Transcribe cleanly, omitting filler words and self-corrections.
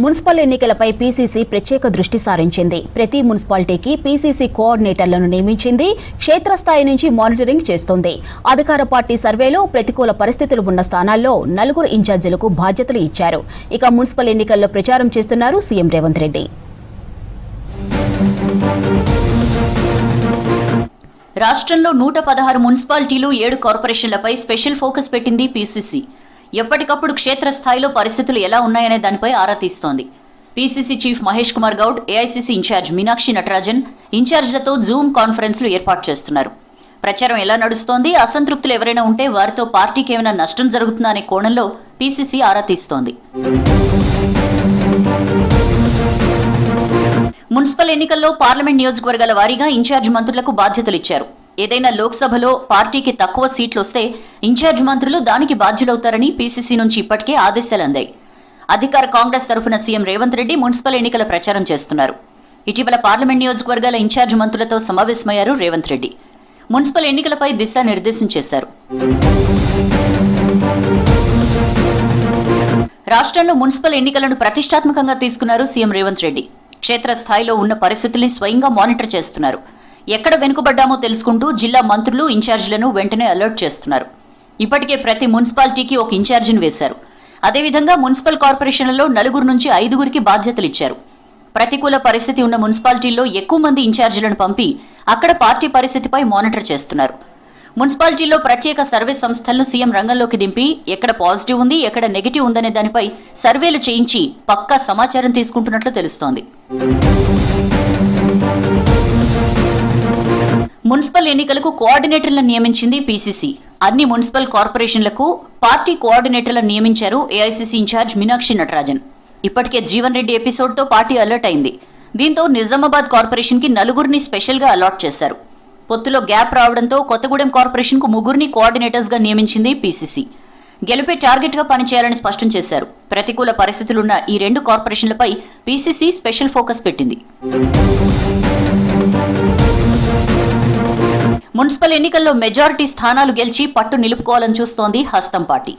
Municipal ఎన్నికలపై PCC ప్రత్యేక దృష్టి సారించింది. ప్రతి మున్సిపాలిటీకి పీసీసీ కోఆర్డినేటర్లను నియమించింది. క్షేత్రస్థాయి నుంచి మానిటరింగ్ చేస్తుంది. అధికార పార్టీ సర్వేలో ప్రతికూల పరిస్థితులు ఉన్న స్థానాల్లో 4 ఇన్ఛార్జీలకు బాధ్యతలు ఇచ్చారు. ఇక మున్సిపల్ ఎన్నికల్లో ప్రచారం చేస్తున్నారు సీఎం రేవంత్ రెడ్డి. రాష్ట్రంలో 116 మున్సిపాలిటీలు 7 కార్పొరేషన్లపై స్పెషల్ ఫోకస్ పెట్టింది పీసీసీ. ఎప్పటికప్పుడు క్షేత్రస్థాయిలో పరిస్థితులు ఎలా ఉన్నాయనే దానిపై ఆరా తీస్తోంది. PCC chief Mahesh Kumar Goud, AICC incharge Meenakshi Natarajan ఇన్ఛార్జ్లతో జూమ్ కాన్ఫరెన్స్లు ఏర్పాటు చేస్తున్నారు. ప్రచారం ఎలా నడుస్తోంది, అసంతృప్తులు ఎవరైనా ఉంటే వారితో పార్టీకి ఏమైనా నష్టం జరుగుతుందా అనే కోణంలో పీసీసీ ఆరా తీస్తోంది. మున్సిపల్ ఎన్నికల్లో పార్లమెంట్ నియోజకవర్గాల వారీగా ఇన్ఛార్జ్ మంత్రులకు బాధ్యతలు ఇచ్చారు. ఏదైనా లోక్సభలో పార్టీకి తక్కువ సీట్లు వస్తే ఇన్ఛార్జ్ మంత్రులు దానికి బాధ్యులవుతారని పీసీసీ నుంచి ఇప్పటికే ఆదేశాలు అందాయి. అధికార కాంగ్రెస్ తరఫున సీఎం రేవంత్ రెడ్డి మున్సిపల్ ఎన్నికల ప్రచారం చేస్తున్నారు. ఇటీవల పార్లమెంట్ నియోజకవర్గాల ఇన్ఛార్జ్ మంత్రులతో సమావేశమయ్యారు రేవంత్ రెడ్డి. మున్సిపల్ ఎన్నికలపై దిశానిర్దేశం చేశారు. రాష్ట్రంలో మున్సిపల్ ఎన్నికలను ప్రతిష్టాత్మకంగా తీసుకున్నారు సీఎం రేవంత్ రెడ్డి. క్షేత్రస్థాయిలో ఉన్న పరిస్థితుల్ని స్వయంగా మానిటర్ చేస్తున్నారు. ఎక్కడ వెనుకబడ్డామో తెలుసుకుంటూ జిల్లా మంత్రులు ఇన్ఛార్జీలను వెంటనే అలర్ట్ చేస్తున్నారు. ఇప్పటికే ప్రతి మున్సిపాలిటీకి ఒక ఇన్ఛార్జిని వేశారు. అదేవిధంగా మున్సిపల్ కార్పొరేషన్లలో 4 నుంచి 5 బాధ్యతలు ఇచ్చారు. ప్రతికూల పరిస్థితి ఉన్న మున్సిపాలిటీల్లో ఎక్కువ మంది ఇన్ఛార్జీలను పంపి అక్కడ పార్టీ పరిస్థితిపై మానిటర్ చేస్తున్నారు. మున్సిపాలిటీల్లో ప్రత్యేక సర్వే సంస్థలను సీఎం రంగంలోకి దింపి ఎక్కడ పాజిటివ్ ఉంది, ఎక్కడ నెగిటివ్ ఉందనే దానిపై సర్వేలు చేయించి పక్కా సమాచారం తీసుకుంటున్నట్లు తెలుస్తోంది. మున్సిపల్ ఎన్నికలకు కోఆర్డినేటర్లను నియమించింది పీసీసీ. అన్ని మున్సిపల్ కార్పొరేషన్లకు పార్టీ కోఆర్డినేటర్లను నియమించారు ఏఐసీసీ ఇన్ఛార్జ్ మీనాక్షి నటరాజన్. ఇప్పటికే జీవన్ రెడ్డి ఎపిసోడ్తో పార్టీ అలర్ట్ అయింది. దీంతో నిజామాబాద్ కార్పొరేషన్కి 4 స్పెషల్గా అలాట్ చేశారు. పొత్తులో గ్యాప్ రావడంతో కొత్తగూడెం కార్పొరేషన్కు 3 కోఆర్డినేటర్స్గా నియమించింది పీసీసీ. గెలుపే టార్గెట్గా పనిచేయాలని స్పష్టం చేశారు. ప్రతికూల పరిస్థితులున్న ఈ 2 కార్పొరేషన్లపై పీసీసీ స్పెషల్ ఫోకస్ పెట్టింది. మున్సిపల్ ఎన్నికల్లో మెజారిటీ స్థానాలు గెలిచి పట్టు నిలుపుకోవాలని చూస్తోంది హస్తం పార్టీ.